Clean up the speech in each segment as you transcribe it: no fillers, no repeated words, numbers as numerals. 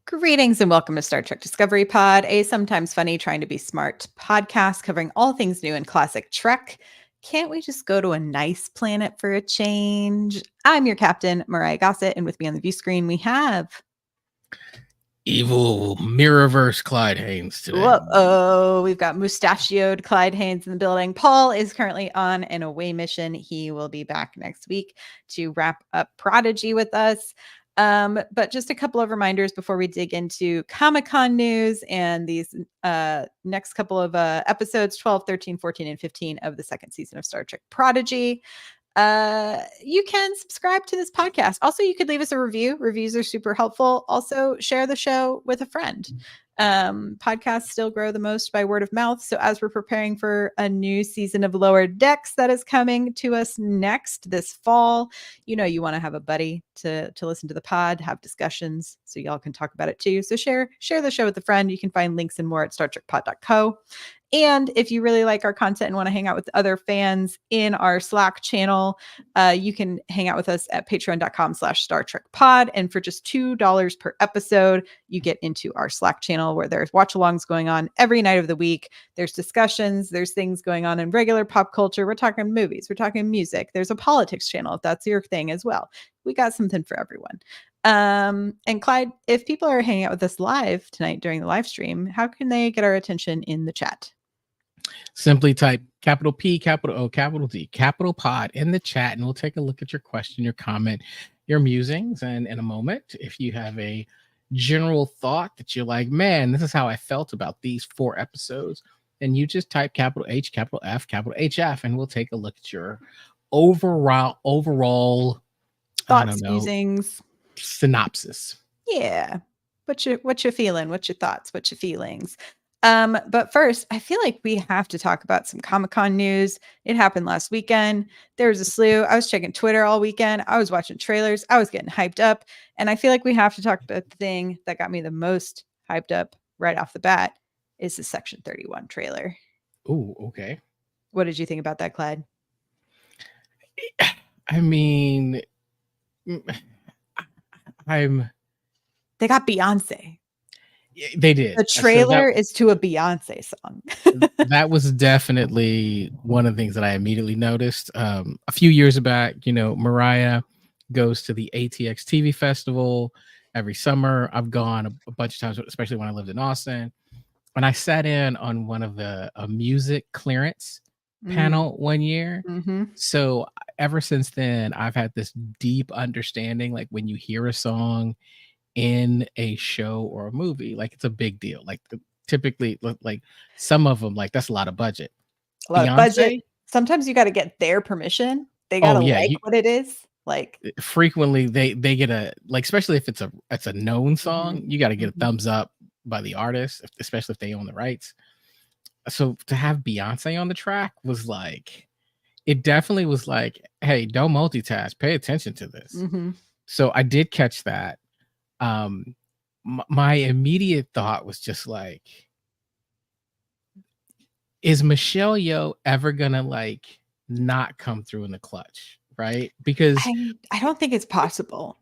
Greetings and welcome to Star Trek Discovery Pod, a sometimes funny, trying to be smart podcast covering all things new in classic Trek. Can't we just go to a nice planet for a change? I'm your captain, Myrriah Gossett, and with me on the view screen we have... Evil Mirrorverse Clyde Haynes today. Whoa, we've got mustachioed Clyde Haynes in the building. Paul is currently on an away mission. He will be back next week to wrap up Prodigy with us. But just a couple of reminders before we dig into Comic-Con news and these next couple of episodes, 12, 13, 14, and 15 of the second season of Star Trek Prodigy. You can subscribe to this podcast. Also, you could leave us a review. Reviews are super helpful. Also, share the show with a friend. Podcasts still grow the most by word of mouth. So as we're preparing for a new season of Lower Decks that is coming to us next this fall, you know, you want to have a buddy to listen to the pod, have discussions so y'all can talk about it too. So share the show with a friend. You can find links and more at StarTrekPod.co. And if you really like our content and want to hang out with other fans in our Slack channel, you can hang out with us at patreon.com/Star Trek Pod. And for just $2 per episode, you get into our Slack channel where there's watch-alongs going on every night of the week. There's discussions. There's things going on in regular pop culture. We're talking movies. We're talking music. There's a politics channel if that's your thing as well. We got something for everyone. And Clyde, if people are hanging out with us live tonight during the live stream, how can they get our attention in the chat? Simply type capital P, capital O, capital D, capital pod in the chat, and we'll take a look at your question, your comment, your musings. And in a moment, if you have a general thought that you're like, man, this is how I felt about these 4 episodes, then you just type capital H, capital F, capital HF, and we'll take a look at your overall thoughts, musings, synopsis. Yeah. What you feeling? What's your thoughts? What's your feelings? But first, I feel like we have to talk about some Comic-Con news. It happened last weekend. There was a slew. I was checking Twitter all weekend. I was watching trailers. I was getting hyped up. And I feel like we have to talk about the thing that got me the most hyped up right off the bat is the Section 31 trailer. Oh, okay. What did you think about that, Clyde? I mean, They got Beyonce. They did. The trailer is to a Beyonce song. That was definitely one of the things that I immediately noticed. A few years back, you know, Myrriah goes to the ATX TV festival every summer. I've gone a bunch of times, especially when I lived in Austin. And I sat in on one of the music clearance panel one year. Mm-hmm. So ever since then, I've had this deep understanding, like when you hear a song in a show or a movie, like it's a big deal. Like typically, like some of them, like that's a lot of budget. Of budget. Sometimes you got to get their permission. They got to what it is. Like frequently, they get a, like, especially if it's a known song, you got to get a thumbs up by the artist, especially if they own the rights. So to have Beyonce on the track was like, it definitely was like, hey, don't multitask, pay attention to this. So I did catch that. My immediate thought was just like, is Michelle Yeoh ever gonna like not come through in the clutch, right? Because I don't think it's possible.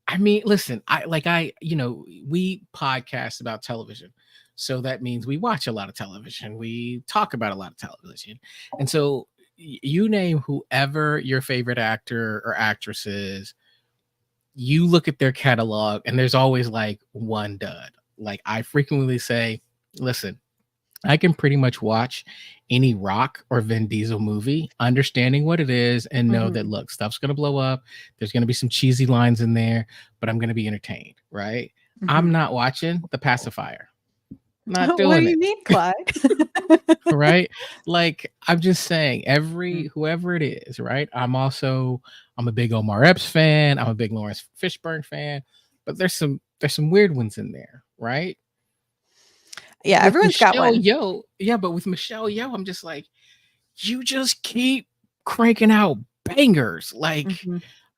I mean, listen, we podcast about television, so that means we watch a lot of television, we talk about a lot of television, and so you name whoever your favorite actor or actress is, you look at their catalog and there's always like one dud. Like I frequently say, listen, I can pretty much watch any Rock or Vin Diesel movie, understanding what it is and know that, look, stuff's going to blow up. There's going to be some cheesy lines in there, but I'm going to be entertained, right? I'm not watching The Pacifier. Not doing what do it. You mean, Clyde? Right? Like, I'm just saying, whoever it is, right? I'm a big Omar Epps fan. I'm a big Lawrence Fishburne fan, but there's some weird ones in there, right? Yeah, with everyone's got one. But with Michelle Yeoh, I'm just like, you just keep cranking out bangers. Like,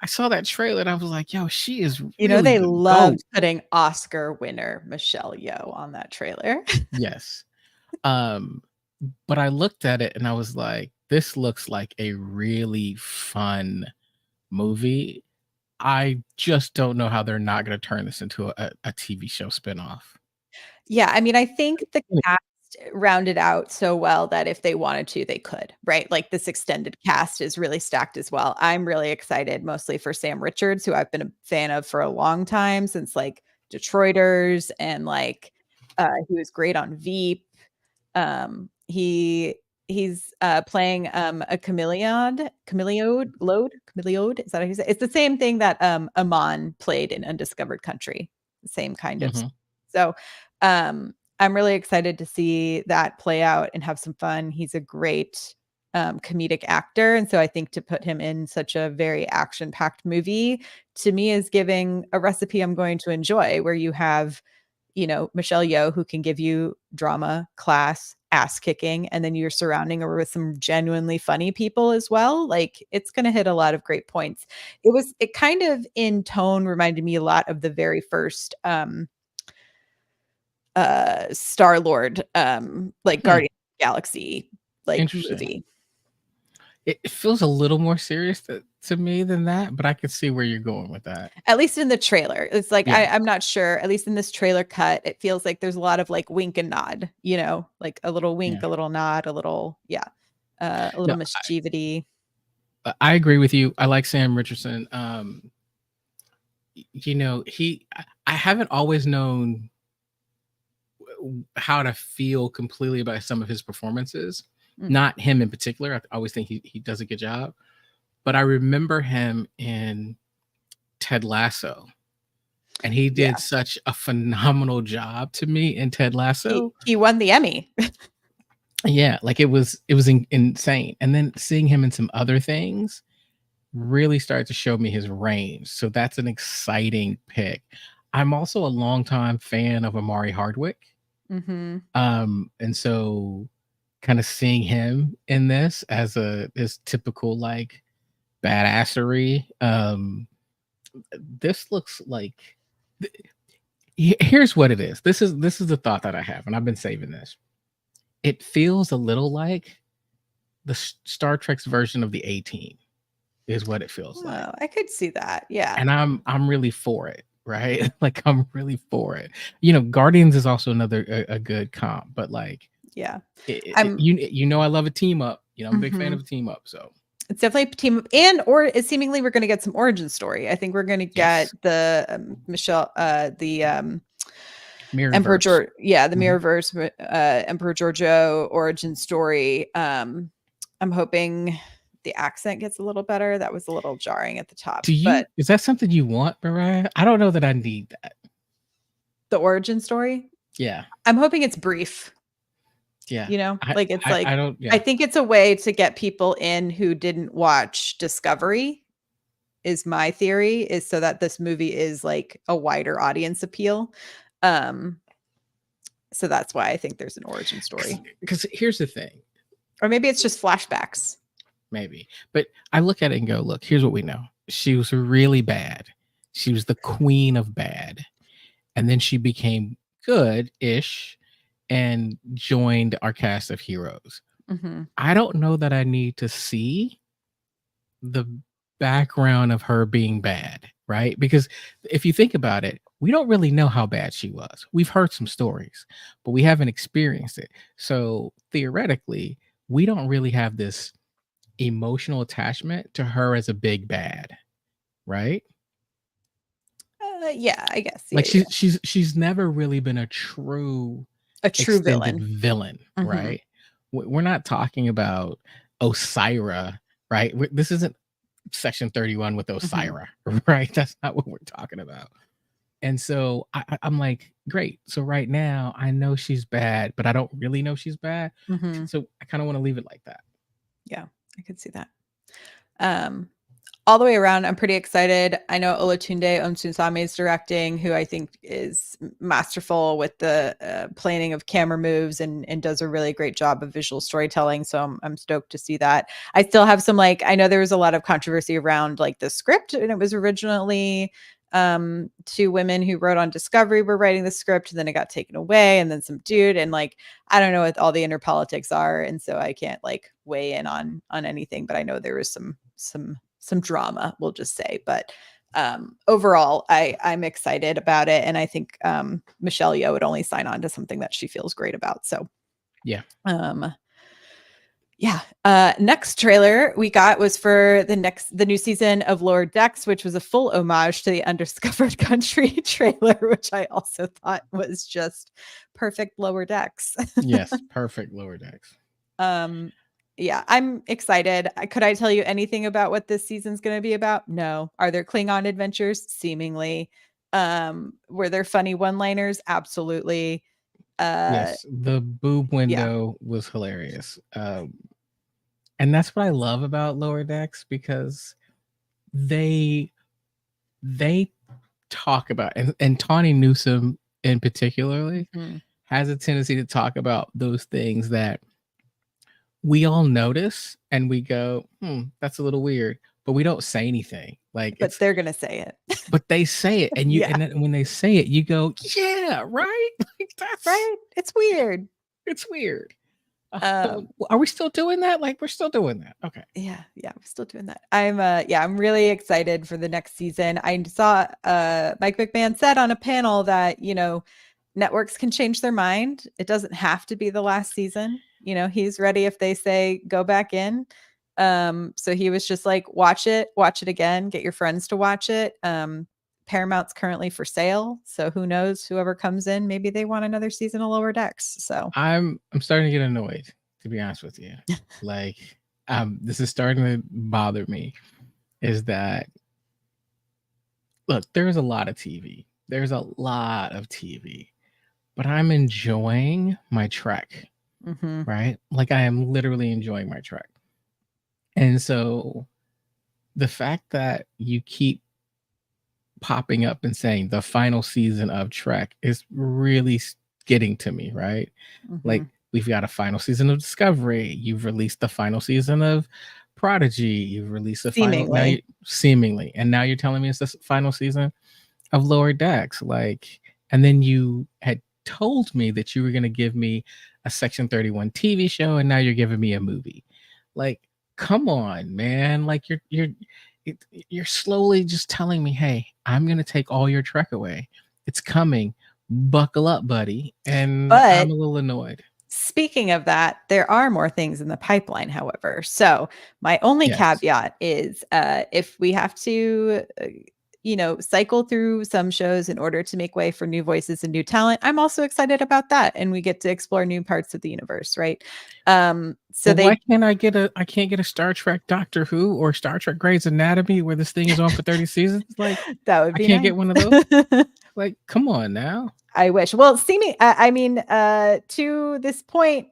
I saw that trailer and I was like, yo, she is really they loved putting Oscar winner Michelle Yeoh on that trailer. Yes. But I looked at it and I was like, this looks like a really fun movie. I just don't know how they're not going to turn this into a TV show spinoff. Yeah, I mean, I think the cast rounded out so well that if they wanted to, they could, right? Like this extended cast is really stacked as well. I'm really excited mostly for Sam Richards, who I've been a fan of for a long time, since like Detroiters, and like he was great on Veep. He's playing a chameleode, is that how you say it? It's the same thing that Amon played in Undiscovered Country, the same kind of. Mhm. So I'm really excited to see that play out and have some fun. He's a great comedic actor, and so I think to put him in such a very action-packed movie, to me, is giving a recipe I'm going to enjoy, where you have, Michelle Yeoh, who can give you drama, class, ass kicking, and then you're surrounding her with some genuinely funny people as well. Like, it's going to hit a lot of great points. It kind of in tone reminded me a lot of the very first Star Lord, like Hmm. Guardian of the Galaxy, like Interesting. movie. It feels a little more serious to me than that, but I can see where you're going with that. At least in the trailer. It's like Yeah. I'm not sure. At least in this trailer cut, it feels like there's a lot of like wink and nod, like a little wink, Yeah. a little nod, a little, yeah, a little No, mischievity. I agree with you. I like Sam Richardson. I haven't always known how to feel completely about some of his performances. Mm. Not him in particular. I always think he does a good job. But I remember him in Ted Lasso. And he Yeah. did such a phenomenal job to me in Ted Lasso. He won the Emmy. Yeah, like it was insane. And then seeing him in some other things really started to show me his range. So that's an exciting pick. I'm also a longtime fan of Amari Hardwick. Mm-hmm. And so kind of seeing him in this as this typical like badassery. This looks like here's what it is. This is the thought that I have, and I've been saving this. It feels a little like the Star Trek's version of the A-Team is what it feels like. Well, I could see that. Yeah. And I'm really for it, right? Like I'm really for it. Guardians is also another a good comp, but like Yeah. I love a team up. I'm a big fan Mhm. of a team up. So It's definitely a team up, and or it's seemingly we're going to get some origin story. I think we're going to get yes, the the Emperor Mirrorverse. George, yeah, the Mhm. Mirrorverse, Emperor Giorgio origin story. I'm hoping the accent gets a little better. That was a little jarring at the top, but Is that something you want, Myrriah? I don't know that I need that. the origin story, Yeah. I'm hoping it's brief. Yeah. Like it's I like don't. Yeah. I think it's a way to get people in who didn't watch Discovery. Is my theory, is so that this movie is like a wider audience appeal. So that's why I think there's an origin story. Because here's the thing. Or maybe it's just flashbacks. Maybe. But I look at it and go, look, here's what we know. She was really bad. She was the queen of bad. And then she became good-ish and joined our cast of heroes. Mm-hmm. I don't know that I need to see the background of her being bad, right? Because if you think about it, we don't really know how bad she was. We've heard some stories, but we haven't experienced it. So theoretically, we don't really have this emotional attachment to her as a big bad, right? Yeah, I guess. Like Yeah. she's never really been a true A true extended villain. villain, right? We're not talking about Osira, right? This isn't Section 31 with Osira, right? That's not what we're talking about. And so I'm like, great. So right now I know she's bad, but I don't really know she's bad. So I kind of want to leave it like that. Yeah, I could see that. All the way around, I'm pretty excited. I know Olatunde Onsunsame is directing, who I think is masterful with the planning of camera moves and does a really great job of visual storytelling. So I'm stoked to see that. I still have some I know there was a lot of controversy around like the script, and it was originally two women who wrote on Discovery were writing the script, and then it got taken away, and then some dude, and I don't know what all the inner politics are, and so I can't weigh in on anything, but I know there was some drama, we'll just say. But overall, I'm excited about it, and I think Michelle Yeoh would only sign on to something that she feels great about. So Yeah. Yeah. Next trailer we got was for the new season of Lower Decks, which was a full homage to the Undiscovered Country trailer, which I also thought was just perfect Lower Decks. Yes. Perfect Lower Decks. Yeah, I'm excited. Could I tell you anything about what this season's going to be about? No. Are there Klingon adventures? Seemingly. Were there funny one-liners? Absolutely. Yes. The boob Yeah. window was hilarious. And that's what I love about Lower Decks, because they talk about, and Tawny Newsome in particularly Mhm. has a tendency to talk about those things that we all notice and we go, that's a little weird, but we don't say anything. Like, But it's, they're going to say it. but they say it, and Yeah. and then when they say it, you go, yeah, right. Like, Right? It's weird. it's weird. Um, Are we still doing that? Like, we're still doing that. Okay. yeah, we're still doing that. I'm really excited for the next season. I saw Mike McMahon said on a panel that, networks can change their mind. It doesn't have to be the last season. He's ready if they say go back in. So he was just like, watch it again, get your friends to watch it. Paramount's currently for sale, so who knows, whoever comes in, maybe they want another season of Lower Decks. So I'm starting to get annoyed, to be honest with you. Like, this is starting to bother me. Is that, look, there's a lot of TV. There's a lot of TV, but I'm enjoying my Trek, mhm. right? Like, I am literally enjoying my Trek. And so the fact that you keep popping up and saying the final season of Trek is really getting to me, right? Like, Mhm. we've got a final season of Discovery. You've released the final season of Prodigy. You've released the final, now you Seemingly. seemingly, and now you're telling me it's the final season of Lower Decks. Like, and then you had told me that you were going to give me a Section 31 TV show, and now you're giving me a movie. Like, come on, man. Like, you're slowly just telling me, hey, I'm going to take all your Trek away. It's coming. Buckle up, buddy. And I'm But a little annoyed. speaking of that, there are more things in the pipeline, however. So my only Yes. caveat is if we have to, cycle through some shows in order to make way for new voices and new talent, I'm also excited about that. And we get to explore new parts of the universe, right? So Well, why they can't I can't get a Star Trek Doctor Who or Star Trek Grey's Anatomy where this thing is on for 30 seasons? Like, that would I be can't get nice. one of those. Like, come on now. I wish. Well, see me. I mean, to this point,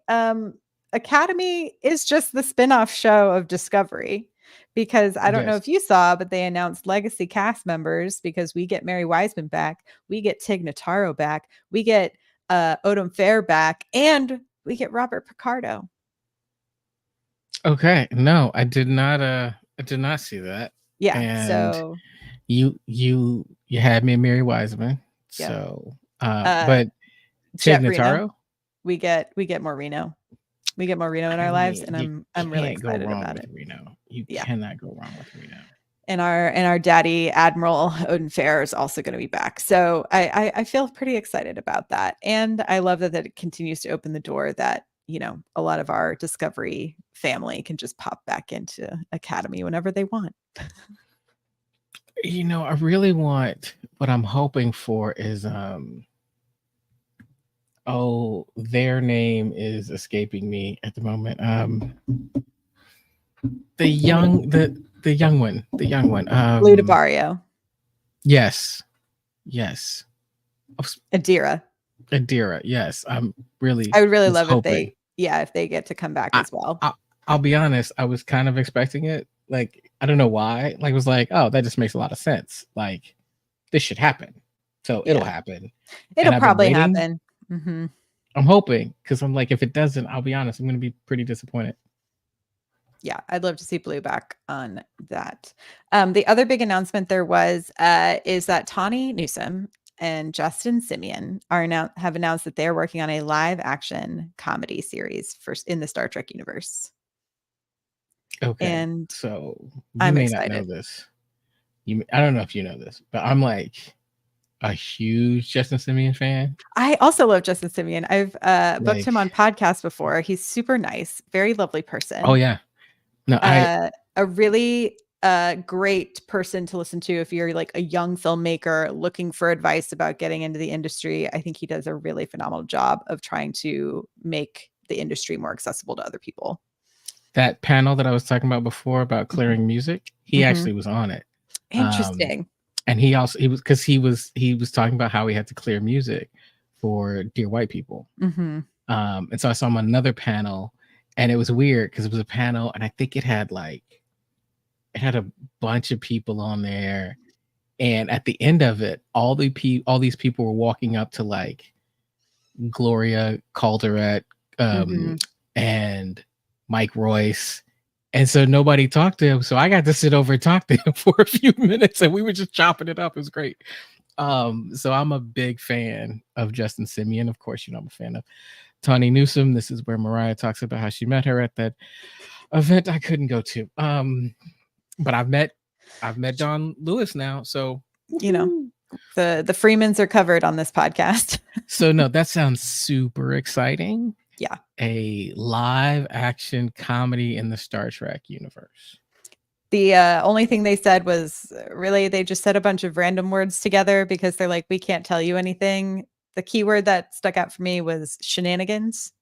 Academy is just the spin-off show of Discovery, because I don't know Yes. if you saw, but they announced legacy cast members, because we get Mary Wiseman back, we get Tig Notaro back, we get Odom Fair back, and we get Robert Picardo. Okay. No, I did not see that. Yeah. And So you had me at Mary Wiseman. yeah. So Uh, but Tig Jet Reno. Notaro, We get more Reno. We get more Reno in I our lives, mean, and you I'm really can't go excited wrong about with it. Reno. You Yeah. cannot go wrong with Reno. And our daddy Admiral Odin Fair is also going to be back. So I feel pretty excited about that, and I love that it continues to open the door that a lot of our Discovery family can just pop back into Academy whenever they want. I really want, what I'm hoping for is oh, their name is escaping me at the moment. The young the young one. The young one. Lou Barrio, Yes. Yes. Adira. Adira. Yes. I'm really I would really was love hoping. if they get to come back I, as well. I'll be honest, I was kind of expecting it. Like, I don't know why. Like, it was like, oh, that just makes a lot of sense. Like, this should happen. So it'll Yeah, happen. And it'll I've been probably waiting. happen. Hmm. I'm hoping, because I'm like, if it doesn't, I'll be honest, I'm going to be pretty disappointed. Yeah, I'd love to see Blue back on that. The other big announcement there was is that Tawny Newsome and Justin Simeon have announced that they're working on a live action comedy series in the Star Trek universe. Okay. And So you I'm may not know excited. this, I don't know if you know this, but I'm like a huge Justin Simeon fan. I also love Justin Simeon. I've booked Like, him on podcasts before. He's super nice, very lovely oh person. yeah, no, I A really great person to listen to if you're like a young filmmaker looking for advice about getting into the industry. I think he does a really phenomenal job of trying to make the industry more accessible to other people. that panel that I was talking about before about Mhm. clearing music, he Mhm. actually was on it. Um, Interesting. and he was talking about how he had to clear music for Dear White People. Mhm. And so I saw him on another panel, and it was weird because it was a panel, and I think it had a bunch of people on there, and at the end of it, all these people were walking up to like Gloria Calderette, Mhm. and Mike Royce. And so nobody talked to him. So I got to sit over and talk to him for a few minutes, and we were just chopping it up. It was great. So I'm a big fan of Justin Simeon. Of course, I'm a fan of Tawny Newsome. This is where Myrriah talks about how she met her at that event I couldn't go to. But I've met Don Lewis now. So You know, the Freemans are covered on this podcast. so no, that sounds super exciting. Yeah. A live action comedy in the Star Trek universe. The only thing they said was really they just said a bunch of random words together because they're like, we can't tell you anything. The keyword that stuck out for me was shenanigans.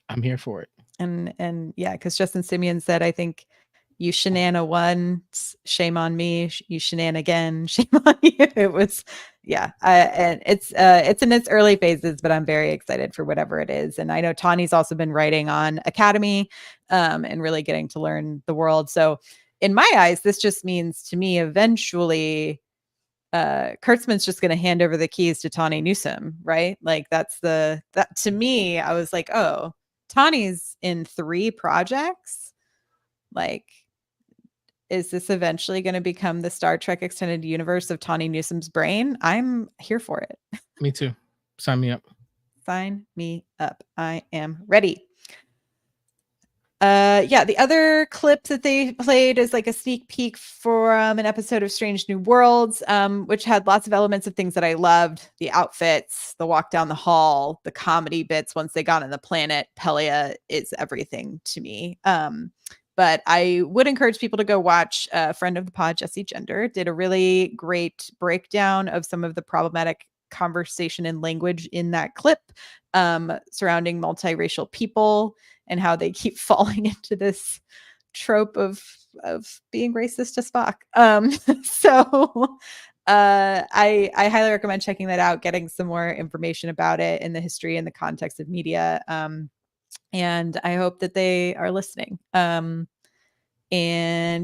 I'm here for it. And yeah, because Justin Simeon said, I think you shenana once, shame on me. You shenan again, shame on you. It was, yeah, and it's in its early phases, but I'm very excited for whatever it is. And I know Tawny's also been writing on Academy, and really getting to learn the world. So in my eyes, this just means to me eventually Kurtzman's just going to hand over the keys to Tawny Newsome, right? Like that to me, I was like, oh, Tawny's in 3 projects. Like, is this eventually going to become the Star Trek extended universe of Tawny Newsome's brain? I'm here for it. Me too. Sign me up. Sign me up. I am ready. Yeah, the other clip that they played is like a sneak peek from an episode of Strange New Worlds, which had lots of elements of things that I loved: the outfits, the walk down the hall, the comedy bits. Once they got on the planet, Pelia is everything to me. But I would encourage people to go watch. A friend of the pod, Jesse Gender, did a really great breakdown of some of the problematic conversation and language in that clip, surrounding multiracial people and how they keep falling into this trope of being racist to Spock. So I highly recommend checking that out, getting some more information about it in the history and the context of media. And I hope that they are listening. And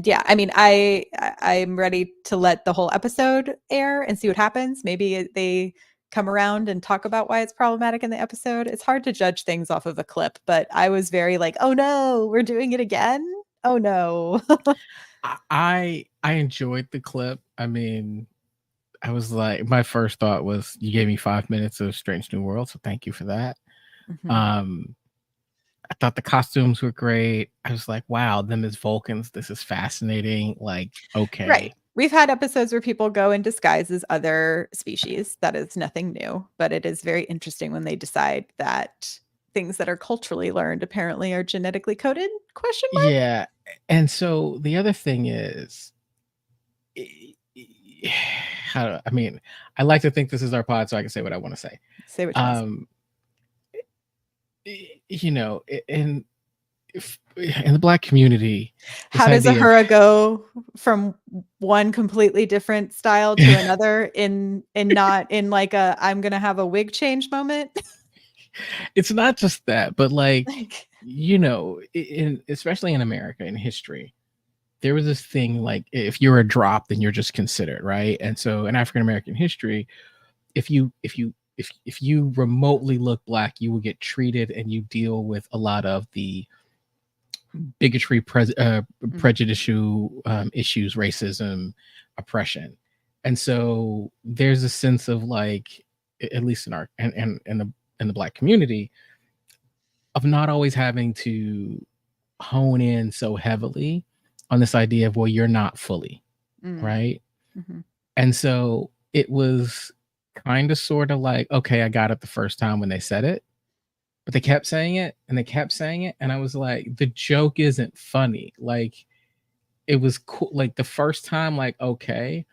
yeah, I mean, I'm ready to let the whole episode air and see what happens. Maybe they come around and talk about why it's problematic in the episode. It's hard to judge things off of a clip, but I was very like, oh no, we're doing it again. Oh no. I enjoyed the clip. I mean, I was like, my first thought was, you gave me 5 minutes of Strange New World, so thank you for that. Mhm. Um, I thought the costumes were great. I was like, wow, them as Vulcans, this is fascinating. Like, Right. okay. We've had episodes where people go in disguise as other species. That is nothing new, but it is very interesting when they decide that things that are culturally learned apparently are genetically coded? Question mark. Yeah. And so the other thing is, I mean, I like to think this is our pod so I can say what I want to say. Say what you want. Um, you know, in the Black community, this How does idea of Ahura go from one completely different style to another in not in like a I'm gonna have a wig change moment? it's not just that, but like, Like, especially in America in history, there was this thing like, if you're a drop, then you're just considered, right? And so in African American history, if you remotely look Black, you will get treated, and you deal with a lot of the bigotry, prejudicial issues, racism, oppression. And so there's a sense of like, at least in our and in the Black community, of not always having to hone in so heavily on this idea of, well, you're not fully, right? Mm-hmm. And so it was kind of sort of like, okay, I got it the first time when they said it, but they kept saying it and they kept saying it. And I was like, the joke isn't funny. Like, it was cool. Like the first time, like, okay,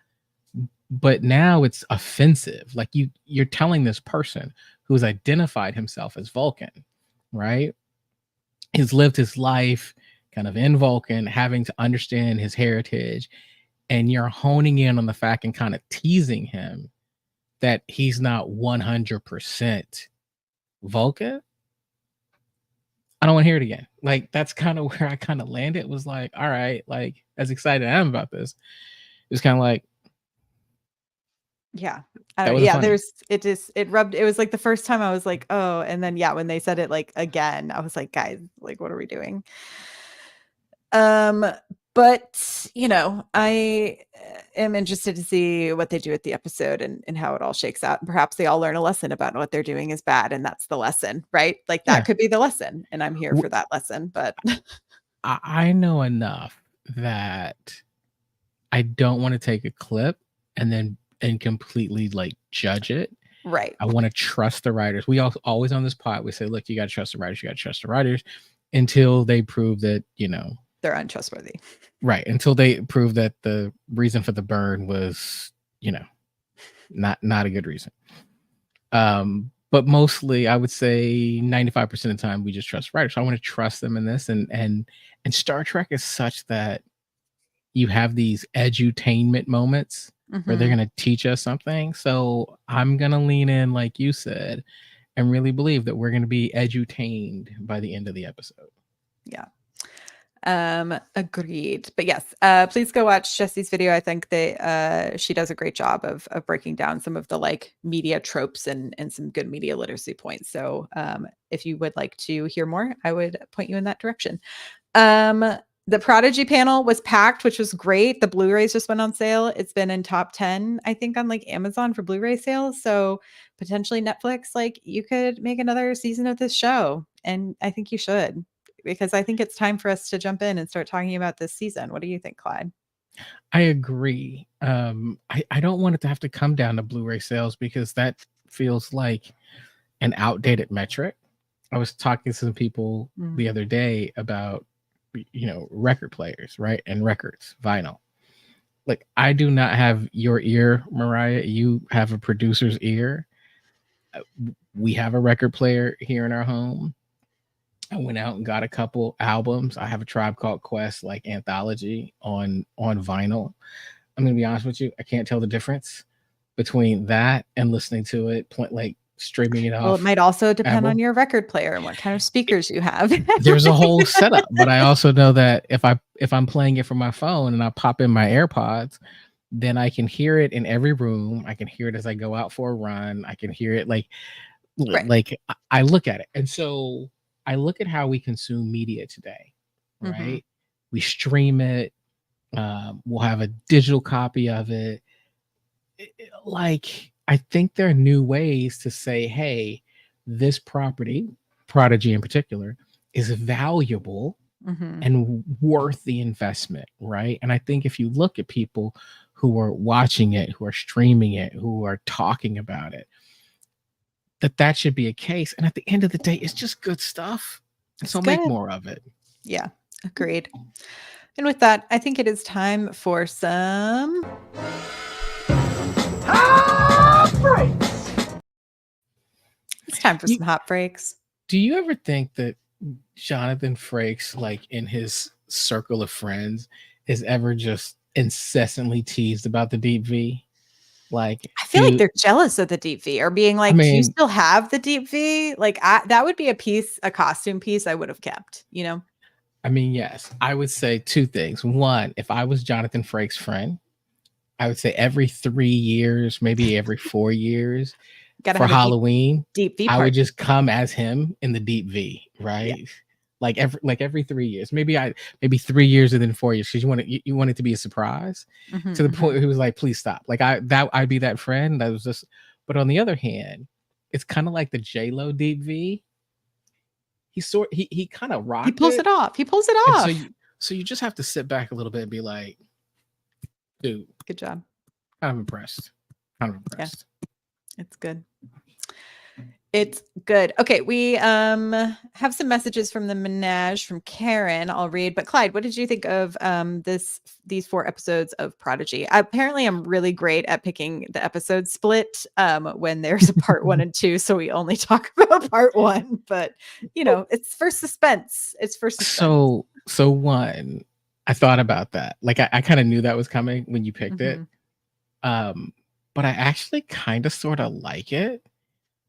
but now it's offensive. Like you're telling this person who's identified himself as Vulcan, right? He's lived his life kind of in Vulcan, having to understand his heritage, and you're honing in on the fact and kind of teasing him that he's not 100% Vulcan. I don't want to hear it again. Like that's kind of where I kind of landed. It was like, all right, like as excited I am about this, it's kind of like Yeah. that wasn't Yeah, funny. it rubbed, it was like the first time I was like, oh, and then yeah, when they said it like again, I was like, guys, like what are we doing? Um, but you know, I am interested to see what they do with the episode and how it all shakes out. And perhaps they all learn a lesson about what they're doing is bad, and that's the lesson, right? Like that Yeah. could be the lesson, and I'm here for that lesson. But I know enough that I don't want to take a clip and completely like judge it. right, I want to trust the writers. We always on this pod, we say, look, you got to trust the writers. You got to trust the writers until they prove that, they're untrustworthy. right. Until they prove that the reason for the burn was, not a good reason. But mostly I would say 95% of the time we just trust writers. So I want to trust them in this. And Star Trek is such that you have these edutainment moments where they're Mm-hmm. going to teach us something. So I'm going to lean in, like you said, and really believe that we're going to be edutained by the end of the episode. Yeah. Agreed. But yes, please go watch Jesse's video. I think she does a great job of breaking down some of the like media tropes and some good media literacy points. So if you would like to hear more, I would point you in that direction. The Prodigy panel was packed, which was great. The Blu-rays just went on sale. It's been in top 10, I think, on like Amazon for Blu-ray sales. So potentially Netflix, like you could make another season of this show. And I think you should, because I think it's time for us to jump in and start talking about this season. What do you think, Clyde? I agree. I don't want it to have to come down to Blu-ray sales because that feels like an outdated metric. I was talking to some people the other day about record players, right? And records, vinyl. Like I do not have your ear, Myrriah. You have a producer's ear. We have a record player here in our home. I went out and got a couple albums. I have a Tribe Called Quest like anthology on vinyl. I'm gonna be honest with you. I can't tell the difference between that and listening to it, like streaming it off. Well, it might also depend Apple. on your record player and what kind of speakers you have. There's a whole setup, but I also know that if I'm playing it from my phone and I pop in my AirPods, then I can hear it in every room. I can hear it as I go out for a run. I can hear it like I look at it. And so I look at how we consume media today, right? Mm-hmm. We stream it. We'll have a digital copy of it. Like, I think there are new ways to say, hey, this property, Prodigy in particular, is valuable and worth the investment, right? And I think if you look at people who are watching it, who are streaming it, who are talking about it, that should be a case. And at the end of the day, it's just good stuff. So make more of it. Yeah, agreed. And with that, I think it is time for some hot breaks. It's time for some hot breaks. Do you ever think that Jonathan Frakes, like in his circle of friends, is ever just incessantly teased about the deep V? Like, I feel like they're jealous of the deep V, or being like, do you still have the deep V? Like that would be a costume piece I would have kept, I mean, yes, I would say two things. One, if I was Jonathan Frakes' friend, I would say every 3 years, maybe every 4 years for Halloween, deep V I would just come as him in the deep V, right? Yeah. Like every 3 years, maybe 3 years and then 4 years, because you want it to be a surprise to the point where he was like, please stop. Like I'd be that friend that was just. But on the other hand, it's kind of like the J-Lo deep V. He kind of rocked. He pulls it off. And so you just have to sit back a little bit and be like, Dude, Good job. I'm impressed. I'm Yeah, impressed. it's good. It's good. Okay, we have some messages from the Menage from Karen. I'll read. But Clyde, what did you think of these 4 episodes of Prodigy? Apparently, I'm really great at picking the episode split when there's a part 1 and 2, so we only talk about part 1. But it's for suspense. It's for suspense. So one, I thought about that. Like I kind of knew that was coming when you picked it. But I actually kind of sort of like it.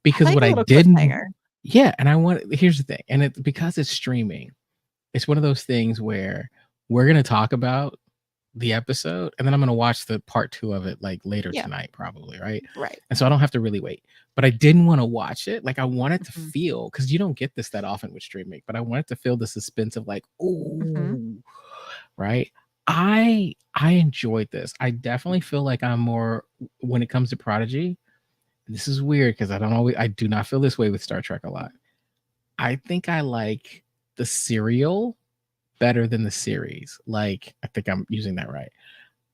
Because I like what a I little didn't, cliffhanger. yeah, and I want, here's the thing, and it's because it's streaming, it's one of those things where we're gonna talk about the episode, and then I'm gonna watch the part 2 of it like later Yeah, tonight, probably, right? right. And so I don't have to really wait. But I didn't want to watch it. Like I wanted to Mhm. feel, because you don't get this that often with streaming, but I wanted to feel the suspense of like, Mhm. oh, right. I enjoyed this. I definitely feel like I'm more when it comes to Prodigy. This is weird because I do not feel this way with Star Trek a lot. I think I like the serial better than the series. Like, I think I'm using that right.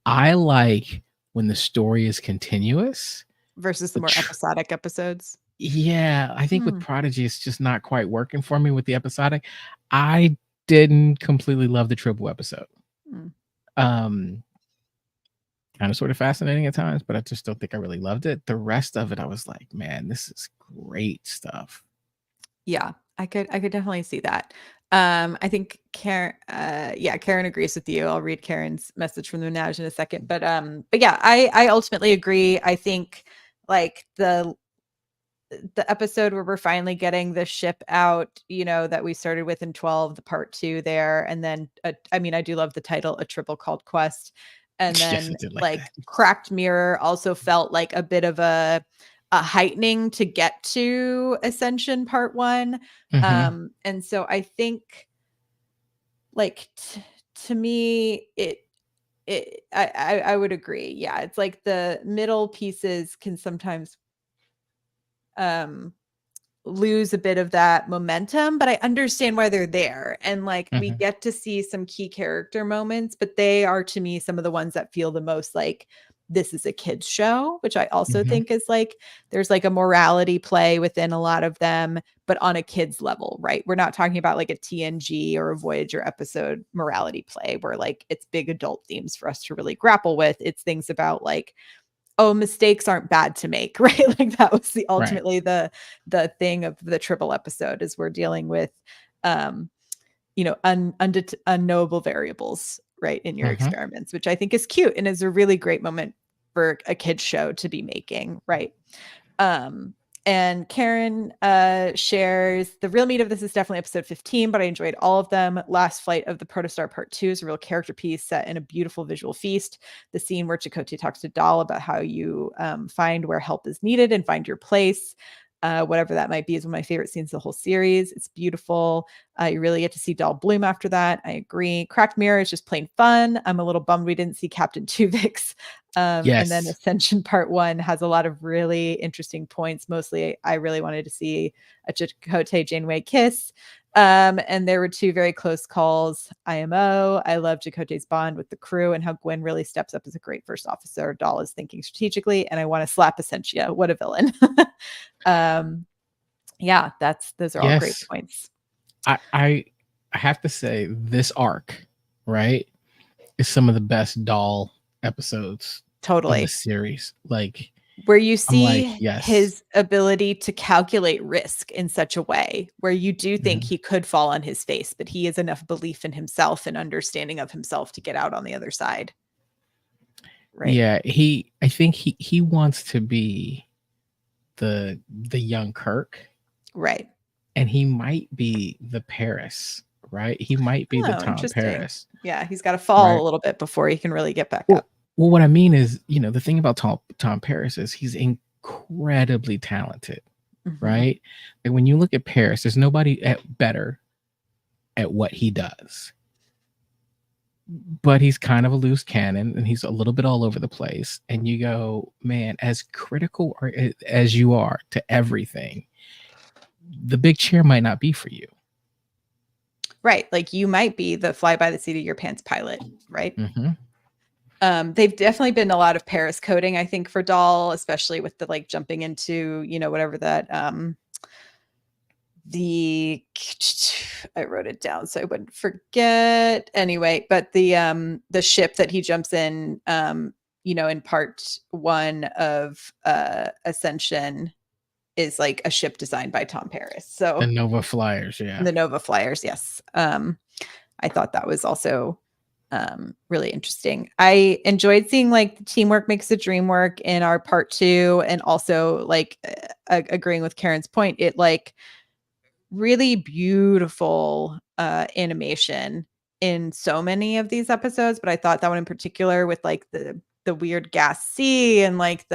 I like when the story is continuous. Versus the The more tr- episodic episodes. yeah, I think with Hmm. Prodigy, it's just not quite working for me with the episodic. I didn't completely love the triple episode. Hmm. Um, Kind of sort of fascinating at times, but I just don't think I really loved it. The rest of it, I was like, man, this is great stuff. Yeah, I could definitely see that. I think Karen, yeah, Karen agrees with you. I'll read Karen's message from the Menage in a second, but yeah, I ultimately agree. I think like the episode where we're finally getting the ship out, that we started with in 12, the part 2 there, and then I mean, I do love the title, A Triple Called Quest, and Yes, I then did like like that. Cracked Mirror also felt like a bit of a heightening to get to Ascension part 1. Mhm, And so I think like to me I would agree. Yeah, it's like the middle pieces can sometimes um lose a bit of that momentum, but I understand why they're there. And like we mhm, get to see some key character moments, but they are to me some of the ones that feel the most like this is a kids show, which I also mhm, think is like there's like a morality play within a lot of them, but on a kids level, right? We're not talking about like a TNG or a Voyager episode morality play where like it's big adult themes for us to really grapple with. It's things about like, oh, mistakes aren't bad to make, right? Like that was the right, ultimately the thing of the triple episode is we're dealing with um unknowable variables, right, in your mhm, experiments, which I think is cute and is a really great moment for a kid's show to be making, right? Um, and Karen shares the real meat of this is definitely episode 15, but I enjoyed all of them. Last Flight of the Protostar Part 2 is a real character piece set in a beautiful visual feast. The scene where Chakotay talks to Dahl about how you find where help is needed and find your place. Whatever that might be is one of my favorite scenes of the whole series. It's beautiful. You really get to see Dahl bloom after that. I agree. Cracked Mirror is just plain fun. I'm a little bummed we didn't see Captain Tuvix. And then yes, Ascension Part 1 has a lot of really interesting points. Mostly, I really wanted to see a Chakotay Janeway kiss. And there were 2 very close calls. IMO. I love Chakotay's bond with the crew and how Gwen really steps up as a great first officer. Dahl is thinking strategically, and I want to slap Essentia. What a villain. um, yeah, those are all great yes. points. I have to say this arc, right, is some of the best doll episodes of the Totally. series. Like, Where you I'm like, see yes. his ability to calculate risk in such a way where you do think Mhm. he could fall on his face, but he has enough belief in himself and understanding of himself to get out on the other side. Right. Yeah, I think he wants to be the young Kirk, Right. and he might be the Paris, right? He might be the Oh, Tom interesting. Paris, Yeah, he's got to fall right? a little bit before he can really get back Well, up. what I mean is, the thing about Tom Paris is he's incredibly talented, Mhm. right? And when you look at Paris, there's nobody better at what he does. But he's kind of a loose cannon and he's a little bit all over the place. And you go, man, as critical as you are to everything, the big chair might not be for you. Right. Like you might be the fly by the seat of your pants pilot, right? Hmm. They've definitely been a lot of Paris coding, I think, for Doll, especially with the like jumping into, whatever that the I wrote it down so I wouldn't forget. Anyway, but the ship that he jumps in, in part 1 of Ascension is like a ship designed by Tom Paris. So The Nova Flyers, yeah. the Nova Flyers, yes. I thought that was also really interesting. I enjoyed seeing like the teamwork makes the dream work in our part 2, and also like agreeing with Karen's point, it like really beautiful animation in so many of these episodes, but I thought that one in particular with like the weird gas sea and like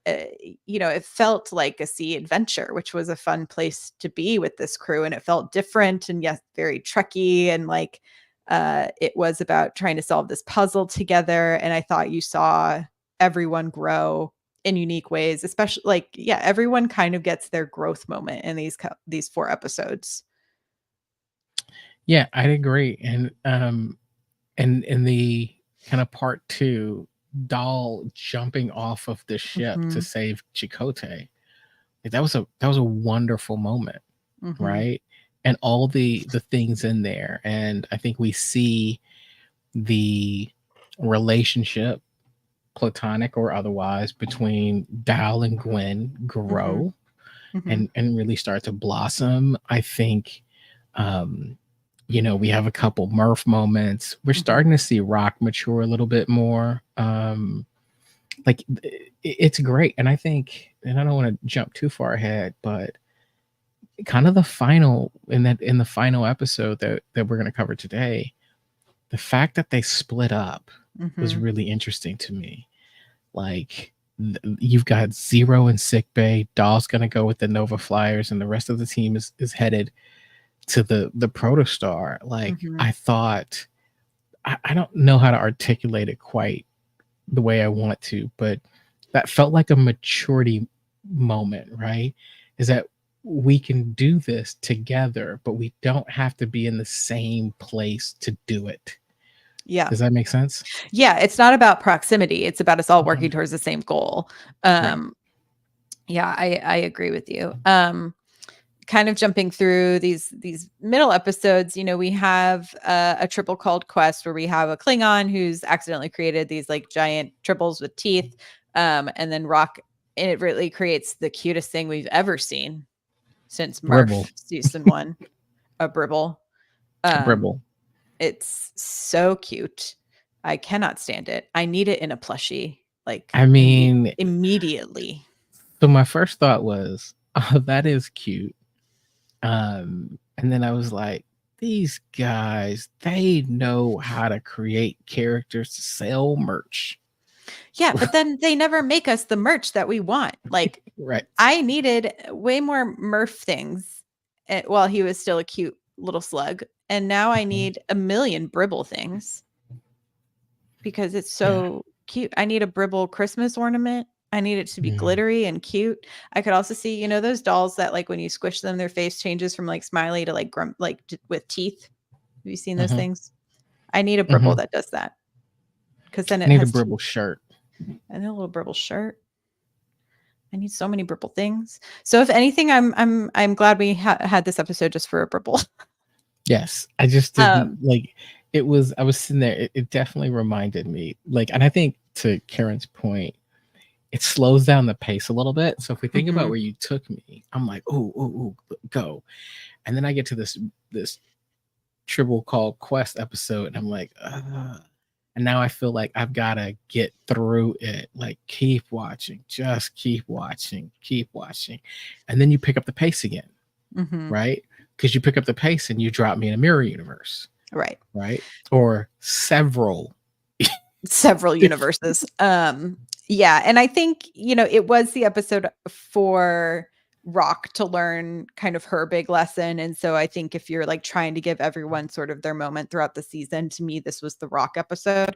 it felt like a sea adventure, which was a fun place to be with this crew. And it felt different and yes, very Trekky. And like it was about trying to solve this puzzle together. And I thought you saw everyone grow in unique ways, especially like, yeah, everyone kind of gets their growth moment in these 4 episodes. Yeah, I'd agree. And in the kind of part 2, Doll jumping off of the ship to Mhm. save Chakotay, like, that was a wonderful moment, Mhm. right? And all the things in there, and I think we see the relationship, platonic or otherwise, between Dal and Gwen Mhm. grow Mhm. and really start to blossom. I think we have a couple Murph moments. We're Mhm. starting to see Rock mature a little bit more. Like it's great. And I think, and I don't want to jump too far ahead, but kind of in the final episode that we're going to cover today, the fact that they split up was Mhm. really interesting to me. Like you've got Zero in sick bay, Doll's going to go with the Nova Flyers, and the rest of the team is headed to the Protostar. Like Mhm. I thought, I don't know how to articulate it quite the way I want to, but that felt like a maturity moment, right? Is that we can do this together, but we don't have to be in the same place to do it. Yeah. Does that make sense? Yeah, it's not about proximity, it's about us all working Mhm. towards the same goal. Right. Yeah, I agree with you. Kind of jumping through these middle episodes, we have a triple called Quest where we have a Klingon who's accidentally created these like giant triples with teeth, and then Rock, and it really creates the cutest thing we've ever seen since Bribble. Murph season 1, a Bribble. Um, Bribble. it's so cute. I cannot stand it. I need it in a plushie, like I mean, immediately. so my first thought was, oh, that is cute. And then I was like, these guys, they know how to create characters to sell merch. Yeah, but then they never make us the merch that we want. Like, Right. I needed way more Murph things while he was still a cute little slug. And now I Mhm. need a million Bribble things because it's Yeah. so cute. I need a Bribble Christmas ornament. I need it to be Mm. glittery and cute. I could also see, those dolls that like when you squish them, their face changes from like smiley to like with teeth. Have you seen those Mhm. things? I need a Bribble Mhm. that does that because then I it need a has teeth. Bribble shirt. I need a little Bribble shirt. I need so many Bribble things. So if anything, I'm glad we had this episode just for a Bribble. Yes. I just didn't Um, like I was sitting there. It definitely reminded me, like, and I think to Karen's point, it slows down the pace a little bit. So if we think about mhm, where you took me, I'm like, ooh, go. And then I get to this triple called Quest episode, and I'm like, and now I feel like I've got to get through it. Like, keep watching, just keep watching. And then you pick up the pace again, mhm, right? Because you pick up the pace and you drop me in a mirror universe, right. right? Or several Several different. universes. Yeah, and I think, it was the episode for Rock to learn kind of her big lesson, and so I think if you're, like, trying to give everyone sort of their moment throughout the season, to me, this was the Rock episode.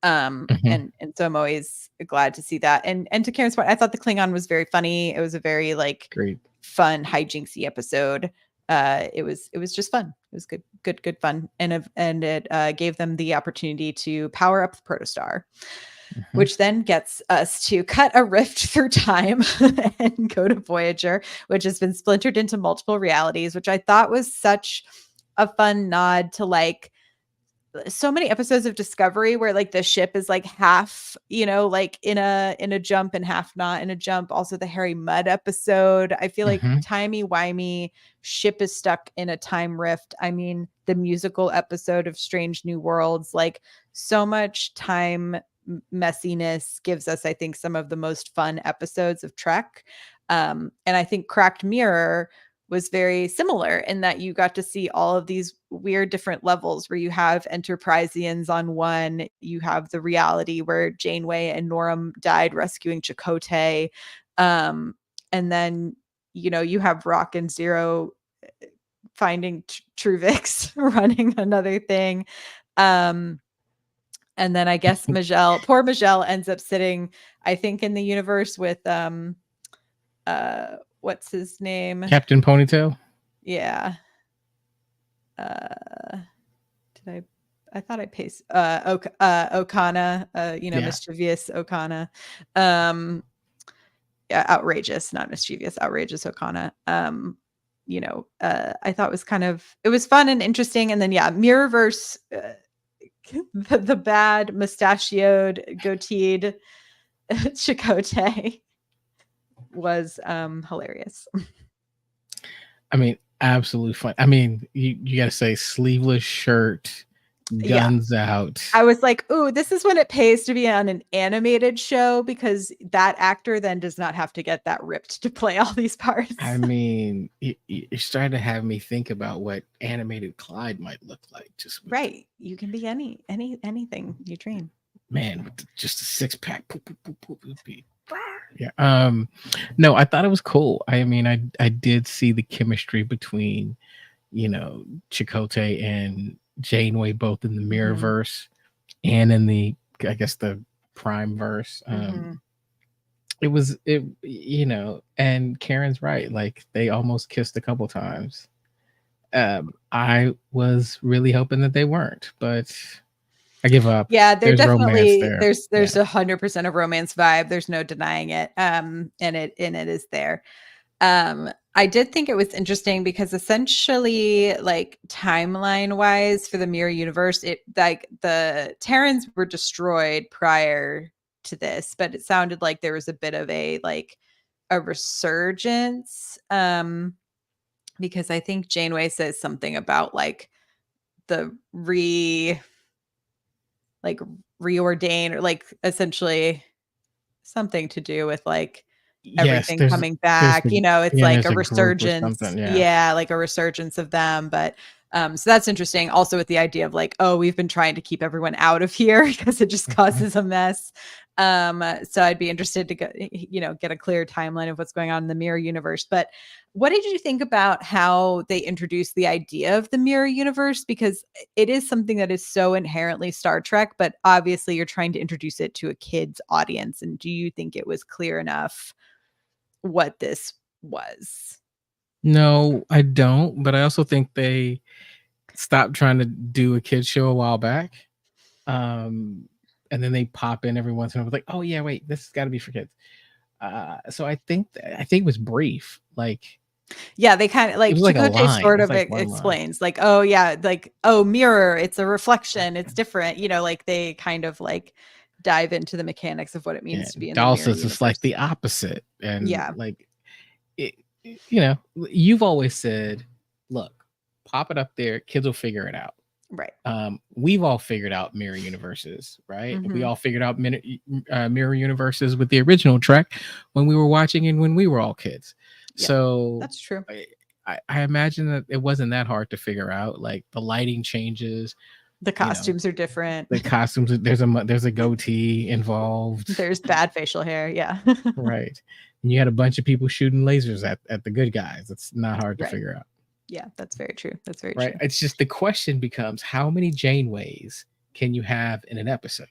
Mhm. And so I'm always glad to see that, and to Karen's point, I thought the Klingon was very funny. It was a very, like, Great. fun hijinksy episode. It was just fun. It was good fun, and it gave them the opportunity to power up the protostar, Mhm. which then gets us to cut a rift through time and go to Voyager, which has been splintered into multiple realities, which I thought was such a fun nod to like so many episodes of Discovery where like the ship is like half, like in a jump and half not in a jump. Also the Harry Mudd episode. I feel like Mhm. timey-wimey ship is stuck in a time rift. I mean, the musical episode of Strange New Worlds, like so much time messiness gives us, I think, some of the most fun episodes of Trek. And I think Cracked Mirror was very similar in that you got to see all of these weird different levels where you have Enterpriseians on one, you have the reality where Janeway and Norum died rescuing Chakotay, and then you have Rock and Zero finding Truvix running another thing, um, and then I guess poor Majel ends up sitting, I think, in the universe with what's his name? Captain Ponytail. Yeah. Did I thought I pasted Okana, Yeah. mischievous Okana. Yeah, outrageous, not mischievous, outrageous Okana. I thought it was fun and interesting. And then yeah, Mirrorverse, the bad mustachioed, goateed Chakotay was hilarious. I mean, absolutely fun. I mean, you got to say sleeveless shirt, Yeah. guns out. I was like, "Ooh, this is when it pays to be on an animated show because that actor then does not have to get that ripped to play all these parts." I mean, you're starting to have me think about what animated Clyde might look like. Just with Right. You can be anything you dream. man, with just a six pack. Yeah. No, I thought it was cool. I mean, I did see the chemistry between, Chakotay and Janeway both in the Mhm. Mirrorverse and in the, I guess, the Prime verse. Mhm. And Karen's right. Like they almost kissed a couple times. I was really hoping that they weren't, but I give up. Yeah, they're There's romance definitely there. there's Yeah. 100% of romance vibe. There's no denying it. And it is there. I did think it was interesting because essentially, like timeline wise for the mirror universe, it like the Terrans were destroyed prior to this, but it sounded like there was a bit of a resurgence. Because I think Janeway says something about like the like reordain or like essentially something to do with like Yes, everything coming there's back, the it's yeah, like there's a a group or resurgence. something. Yeah. Yeah, like a resurgence of them. But so that's interesting. Also with the idea of like, oh, we've been trying to keep everyone out of here because it just Mhm. causes a mess. So I'd be interested to get a clear timeline of what's going on in the mirror universe. But what did you think about how they introduced the idea of the mirror universe? Because it is something that is so inherently Star Trek, but obviously you're trying to introduce it to a kid's audience. And do you think it was clear enough what this was? No, I don't. But I also think they stopped trying to do a kids show a while back. Um, and then they pop in every once in a while, like, oh yeah, wait, this has got to be for kids. So I think it was brief. Like Yeah, they kind of it like was like a Chakotay line. It sort was of like one line. explains, like, oh, yeah, like, oh, mirror, it's a reflection, it's different, like they kind of like dive into the mechanics of what it Yeah, means to be in the Doll mirror says it's like universe. the opposite, and Yeah, like you've always said, look, pop it up there, kids will figure it out. right. We've all figured out mirror universes, right? We Hmm. all figured out mirror universes with the original Trek when we were watching and when we were all kids. Yeah, So that's true. I imagine that it wasn't that hard to figure out. Like the lighting changes, The you know, costumes are different. the costumes. There's a goatee involved, There's bad facial hair. Yeah. right? And you had a bunch of people shooting lasers at the good guys. It's not hard to Right. figure out. Yeah, that's very true. That's very Right? true. It's just the question becomes how many Janeways can you have in an episode?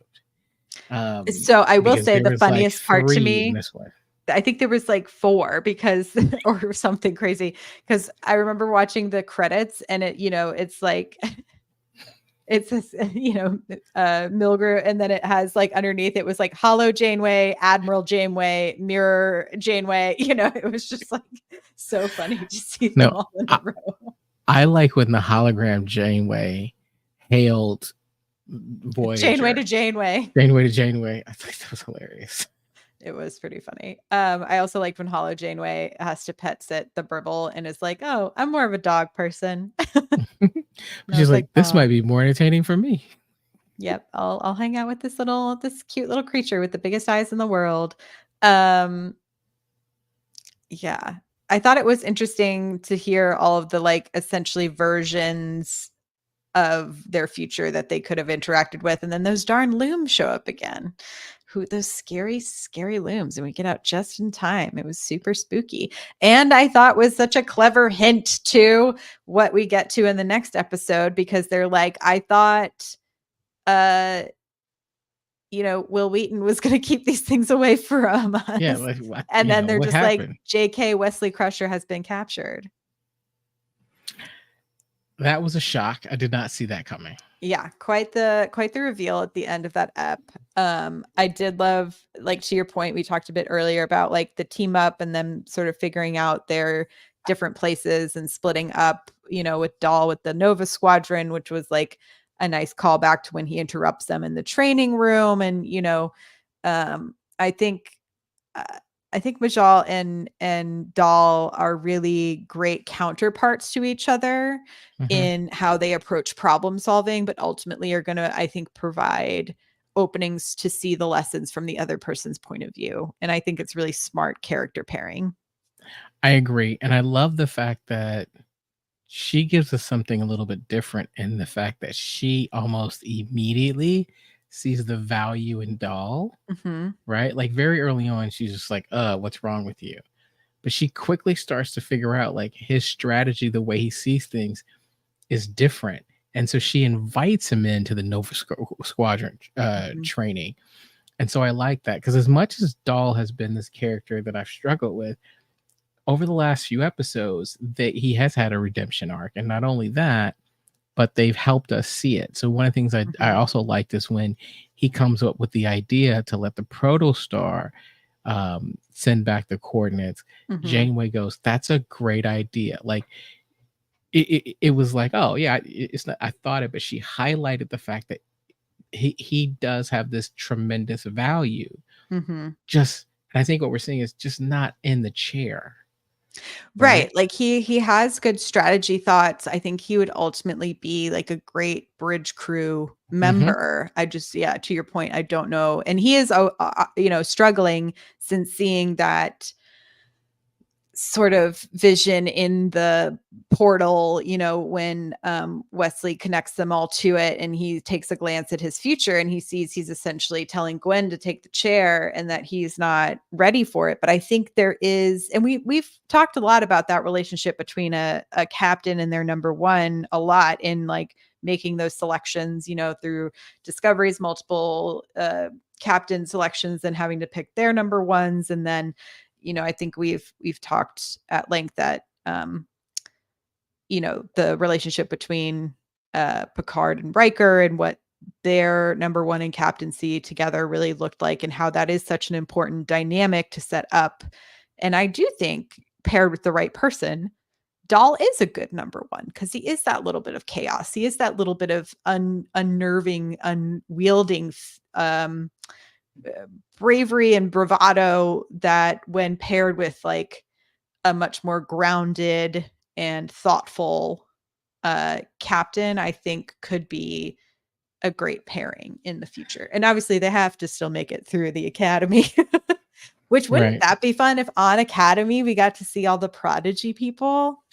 So I will Because say there the was like funniest part to 3 in me this one. I think there was like 4 because or something crazy, because I remember watching the credits and it, it's like it says, Milgrew, and then it has like underneath it was like Hollow Janeway, Admiral Janeway, Mirror Janeway. It was just like so funny to see them No, all in a I, row. I like when the hologram Janeway hailed Janeway to Voyager. Janeway. Janeway to Janeway. I think that was hilarious. It was pretty funny. I also liked when Hollow Janeway has to pet sit the Burble and is like, "Oh, I'm more of a dog person." But And I she's was like, like, this "Oh, might be more entertaining for me. yep, I'll hang out with this cute little creature with the biggest eyes in the world." Um, yeah. I thought it was interesting to hear all of the like essentially versions of their future that they could have interacted with, and then those darn looms show up again. Those scary, scary looms, and we get out just in time. It was super spooky, and I thought was such a clever hint to what we get to in the next episode, because they're like, I thought uh Will Wheaton was going to keep these things away from Yeah, us, like what? and Yeah, then they're what just like, happened? JK Wesley Crusher has been captured. That was a shock. I did not see that coming. Yeah, quite the reveal at the end of that ep. I did love, like, to your point, we talked a bit earlier about like the team up and them sort of figuring out their different places and splitting up, with Dahl with the Nova Squadron, which was like a nice callback to when he interrupts them in the training room. And um, I think uh, I think Majal and Dahl are really great counterparts to each other Mhm. in how they approach problem solving, but ultimately are going to, I think, provide openings to see the lessons from the other person's point of view. And I think it's really smart character pairing. I agree. And I love the fact that she gives us something a little bit different in the fact that she almost immediately sees the value in Doll, Mhm. right? Like very early on, she's just like, what's wrong with you? But she quickly starts to figure out like his strategy, the way he sees things is different. And so she invites him into the Squadron Mhm. training. And so I like that because as much as Doll has been this character that I've struggled with, over the last few episodes that he has had a redemption arc, and not only that, but they've helped us see it. So one of the things I Mhm. also liked is when he comes up with the idea to let the protostar send back the coordinates. Mhm. Janeway goes, that's a great idea. Like it was like, oh yeah, it's not, I thought it, but she highlighted the fact that he does have this tremendous value. Mhm. Just, and I think what we're seeing is just not in the chair, right? Right, like he has good strategy thoughts. I think he would ultimately be like a great bridge crew Hmm. member. I just, yeah, to your point, I don't know. And he is struggling since seeing that sort of vision in the portal, when Wesley connects them all to it, and he takes a glance at his future and he sees he's essentially telling Gwen to take the chair and that he's not ready for it. But I think there is, and we've talked a lot about that relationship between a captain and their number one a lot in like making those selections, through Discovery's multiple captain selections and having to pick their number ones. And then I think we've talked at length that the relationship between Picard and Riker and what their number one and captaincy together really looked like, and how that is such an important dynamic to set up. And I do think paired with the right person, Dahl is a good number one, because he is that little bit of chaos. He is that little bit of unnerving, unwielding uh, bravery and bravado that, when paired with like a much more grounded and thoughtful captain, I think could be a great pairing in the future. And obviously, they have to still make it through the academy. Which, wouldn't Right. that be fun if on Academy we got to see all the Prodigy people?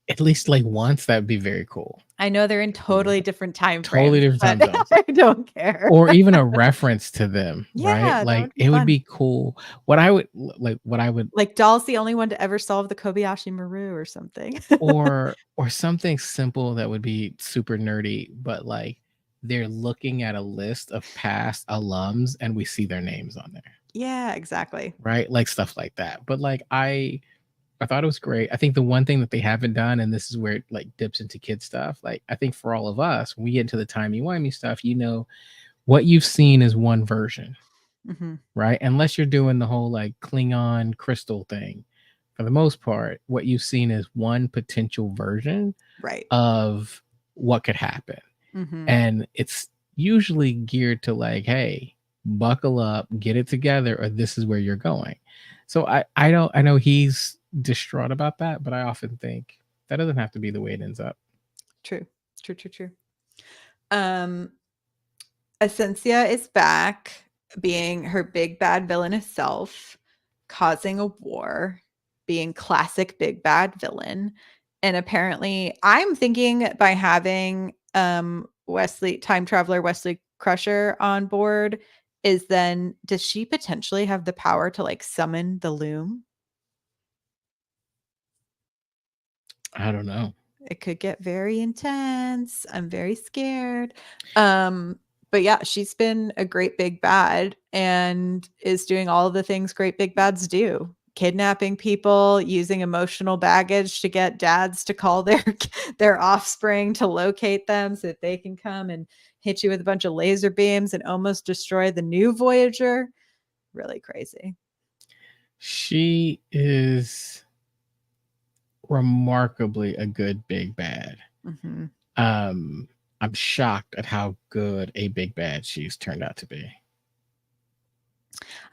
At least like once, that'd be very cool. I know they're in totally different time Totally frames, different but time zones. I don't care. Or even a reference to them, right? Yeah, that Like would be it would fun. be cool. What I would like, what I would, Like, Dahl's the only one to ever solve the Kobayashi Maru or something. or something simple that would be super nerdy, but like they're looking at a list of past alums and we see their names on there. Yeah, exactly. right? Like stuff like that. But like I thought it was great. I think the one thing that they haven't done, and this is where it like dips into kid stuff, like I think for all of us, when we get into the timey-wimey stuff, what you've seen is one version, Hmm. right? Unless you're doing the whole like Klingon crystal thing. For the most part, what you've seen is one potential version Right. of what could happen. Hmm. And it's usually geared to like, hey, buckle up, get it together, or this is where you're going. So I know he's distraught about that, but I often think that doesn't have to be the way it ends up. True. True. True. True. Um, Essentia is back, being her big bad villainous self, causing a war, being classic big bad villain. And apparently, I'm thinking by having Wesley, time traveler Wesley Crusher on board, is then does she potentially have the power to like summon the loom? I don't know. It could get very intense. I'm very scared. Um, but yeah, she's been a great big bad and is doing all of the things great big bads do. Kidnapping people, using emotional baggage to get dads to call their their offspring to locate them so that they can come and hit you with a bunch of laser beams and almost destroy the new Voyager. Really crazy. She is remarkably a good big bad. Mhm. Um, I'm shocked at how good a big bad she's turned out to be.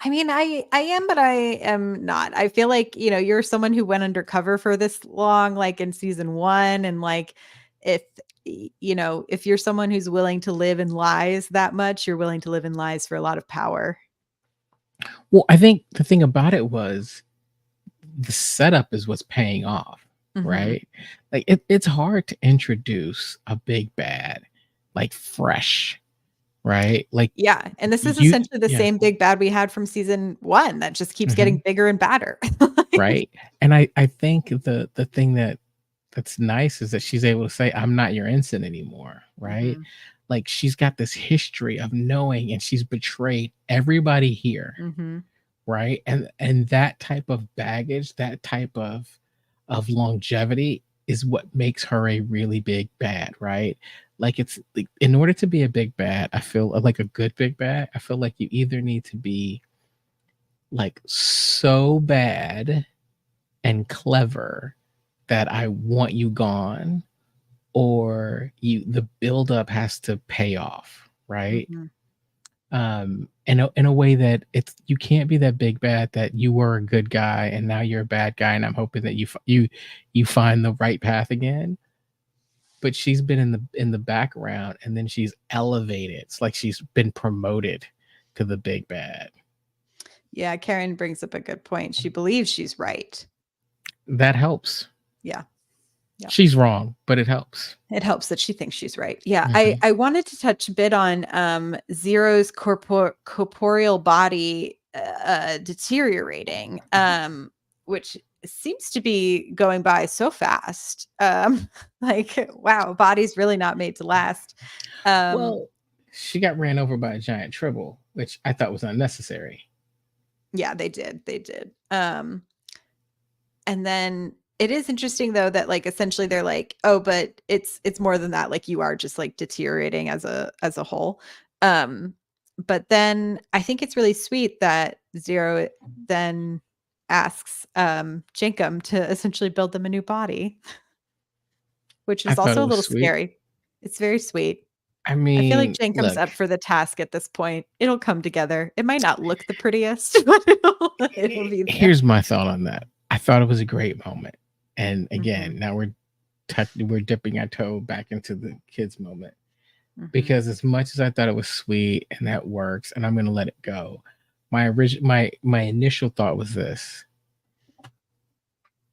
I mean, I am, but I am not. I feel like, you're someone who went undercover for this long, like in season 1, and like if if you're someone who's willing to live in lies that much, you're willing to live in lies for a lot of power. Well, I think the thing about it was the setup is what's paying off, Mhm. right? Like it's hard to introduce a big bad like fresh, right? Like Yeah, and this is you, essentially the yeah, same big bad we had from season 1 that just keeps hmm getting bigger and badder. Like right. And I think the thing that's nice is that she's able to say, I'm not your ensign anymore, right? Mhm. Like she's got this history of knowing, and she's betrayed everybody here, Mhm. right? And that type of baggage, that type of longevity is what makes her a really big bad, right? Like it's like in order to be a big bad, I feel like a good big bad, I feel like you either need to be like so bad and clever that I want you gone, or the buildup has to pay off, right? Mhm. In a way that it's you can't be that big bad that you were a good guy and now you're a bad guy, and I'm hoping that you find the right path again. But she's been in the background, and then she's elevated. It's like she's been promoted to the big bad. Yeah, Karen brings up a good point. She believes she's right. That helps. Yeah. Yeah. She's wrong, but it helps. It helps that she thinks she's right. Yeah, I Mhm. I wanted to touch a bit on, Zero's corporeal body, deteriorating, which seems to be going by so fast. Like, wow, body's really not made to last. Um, Well, she got ran over by a giant tribble, which I thought was unnecessary. yeah, they did. And then it is interesting though that like essentially they're like, "Oh, but it's more than that, like you are just like deteriorating as a whole." Um, but then I think it's really sweet that Zero then asks Jankum to essentially build them a new body, which I is thought it also a was little sweet. scary. It's very sweet. I I feel like mean, Jankum's look, up for the task at this point. It'll come together. It might not look the prettiest, but it'll be there. here's my thought on that. I thought it was a great moment. And again, Mhm, now we're dipping our toe back into the kids moment, mhm. because as much as I thought it was sweet and that works, and I'm going to let it go. My initial thought was this: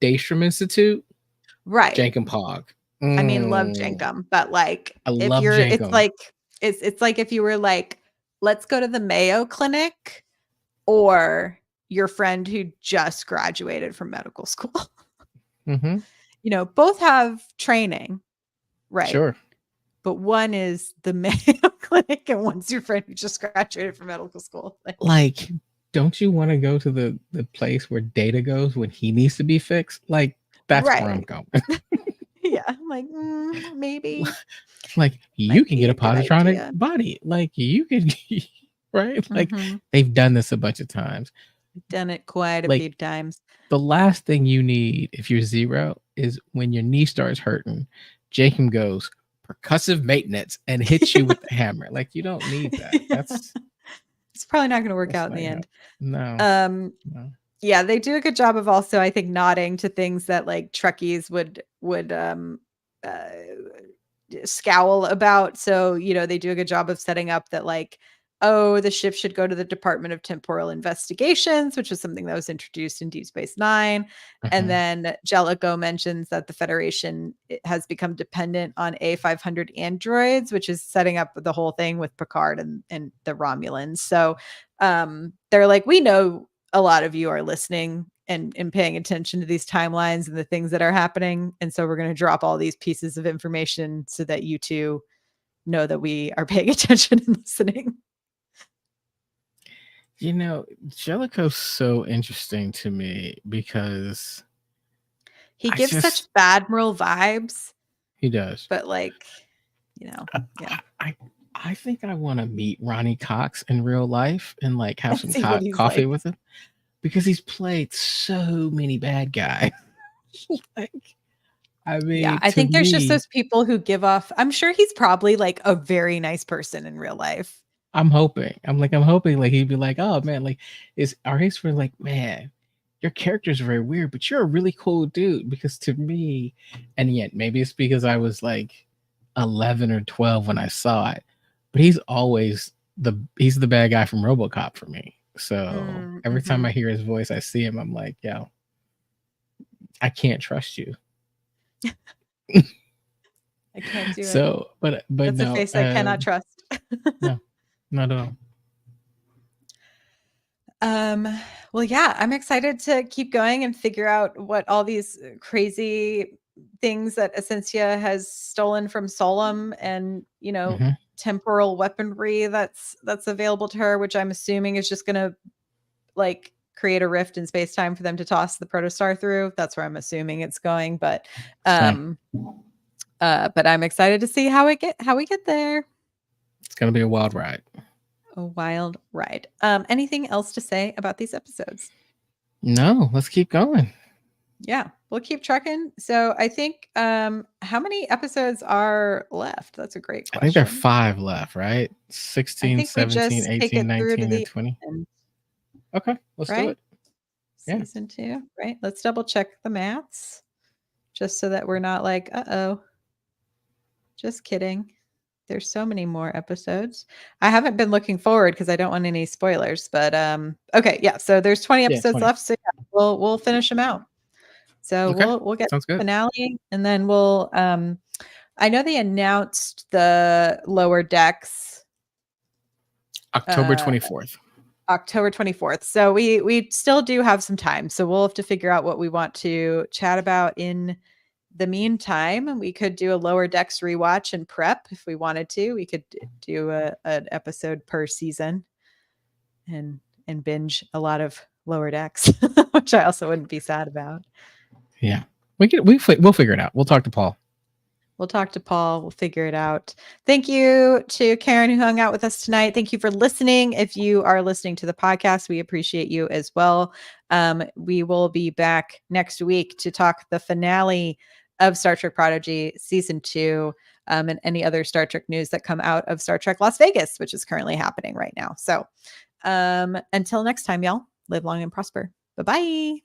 Daystrom Institute, Right. Jankum Pog. I mean, love Jenkum, but, like, I if love you're Jankum. it's like if you were like, "Let's go to the Mayo Clinic," or your friend who just graduated from medical school. Hmm. Both have training, right? Sure. But one is the Mayo Clinic and one's your friend who just graduated from medical school. Like Like don't you want to go to the place where Data goes when he needs to be fixed? Like that's where I'm Right. going. Yeah. I'm like, maybe Like you might can be get a a good positronic idea. body. Like you can, right? Like Mm-hmm. they've done this a bunch of times. Done it quite a few Like times. the last thing you need if you're Zero is when your knee starts hurting, Jacob goes percussive maintenance and hits you with the hammer. Like you don't need that. Yeah. It's probably not going to work That's out in not the gonna. end. No, Um, no. yeah, they do a good job of also, I think, nodding to things that like Trekkies would uh, scowl about. So, they do a good job of setting up that like, oh, the ship should go to the Department of Temporal Investigations, which was something that was introduced in Deep Space Nine. And Mhm. then Jellicoe mentions that the Federation has become dependent on A500 androids, which is setting up the whole thing with Picard and the Romulans. So they're like, we know a lot of you are listening and paying attention to these timelines and the things that are happening. And so we're going to drop all these pieces of information so that you two know that we are paying attention and listening. Jellicoe's so interesting to me because He I gives such just Admiral vibes, he does. but like, I yeah. I, I think I want to meet Ronnie Cox in real life and like have And some see what he's coffee like. with him because he's played so many bad guys. Like, I Yeah, mean, I to think there's just me, those people who give off. I'm sure he's probably like a very nice person in real life. I'm hoping. I'm hoping like he'd be like, oh man, like is our his friend like, man, your character's very weird, but you're a really cool dude. Because to me, and yet maybe it's because I was like 11 or 12 when I saw it, but he's the bad guy from RoboCop for me. So every time Mm-hmm. I hear his voice, I see him, I'm like, yo, I can't trust you. I can't do it. So, but That's a no, face I cannot trust. no, not at all. Um, well, yeah, I'm excited to keep going and figure out what all these crazy things that Essentia has stolen from Solum and, Hmm. temporal weaponry that's available to her, which I'm assuming is just gonna like create a rift in space time for them to toss the protostar through. That's where I'm assuming it's going. But Same. but I'm excited to see how we get there. It's gonna be a wild ride. A wild ride. Anything else to say about these episodes? No, let's keep going. Yeah, we'll keep trucking. So I think how many episodes are left? That's a great I think there are question. 5 left, right? I 16, think we 17, just take 18, it through to 19, and the 20. end, Okay, let's do right? it. Yeah. Season 2, right? Let's double check the maths just so that we're not like, uh-oh, just kidding. There's so many more episodes. I haven't been looking forward because I don't want any spoilers, but okay, yeah. So there's 20 Yeah, episodes 20. left. So yeah, we'll finish them out. So Okay. we'll get Sounds the good. finale and then we'll I know they announced the lower decks October uh 24th. October 24th. So we still do have some time. So we'll have to figure out what we want to chat about in the meantime. We could do a lower decks rewatch and prep if we wanted to. We could do an episode per season and binge a lot of lower decks, which I also wouldn't be sad about. Yeah. We'll figure it out. We'll talk to Paul. We'll talk to Paul. We'll figure it out. Thank you to Karen who hung out with us tonight. Thank you for listening. If you are listening to the podcast, we appreciate you as well. We will be back next week to talk the finale of Star Trek Prodigy season 2 and any other Star Trek news that come out of Star Trek Las Vegas, which is currently happening right now. So until next time, y'all, live long and prosper. Bye-bye.